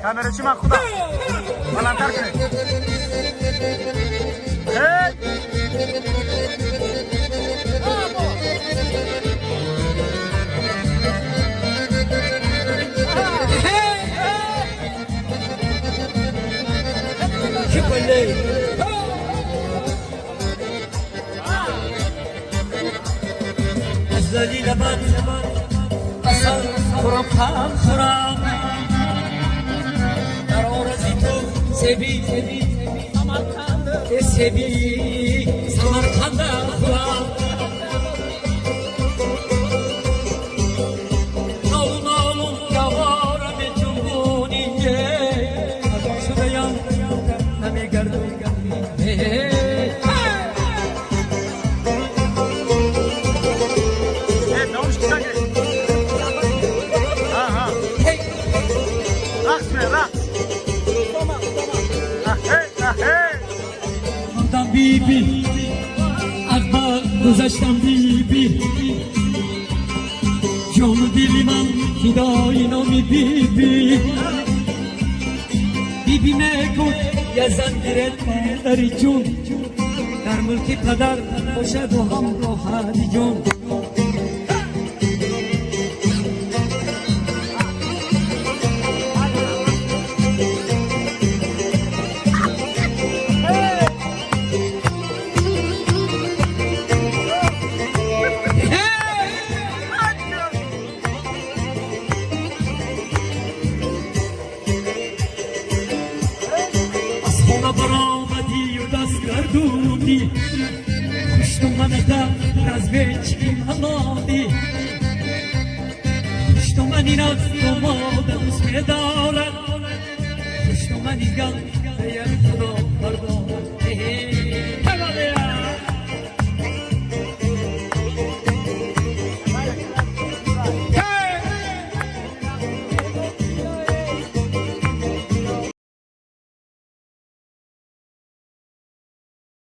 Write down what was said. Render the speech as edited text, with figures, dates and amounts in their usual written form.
Kameraçı ben kuda. Bana terkine. Hey! Hey! أزلي لبن أصل خرام خرام Sevi, sevi, Samarkand'a kuram. Oğlum yavara be cumbuniye, şuraya nami gardu. Ne olmuş ki sanki? Aha. Hey. Raks be raks. Buradan bibi Akba گذشتم بیبی جام دیلی من فدای نامی بیبی بیبی مگو یه زنگیرت مادری جون در ملک پدر باشد و همراهی جون Što mani nas pomoda uspje dole Što mani gan da je to pardon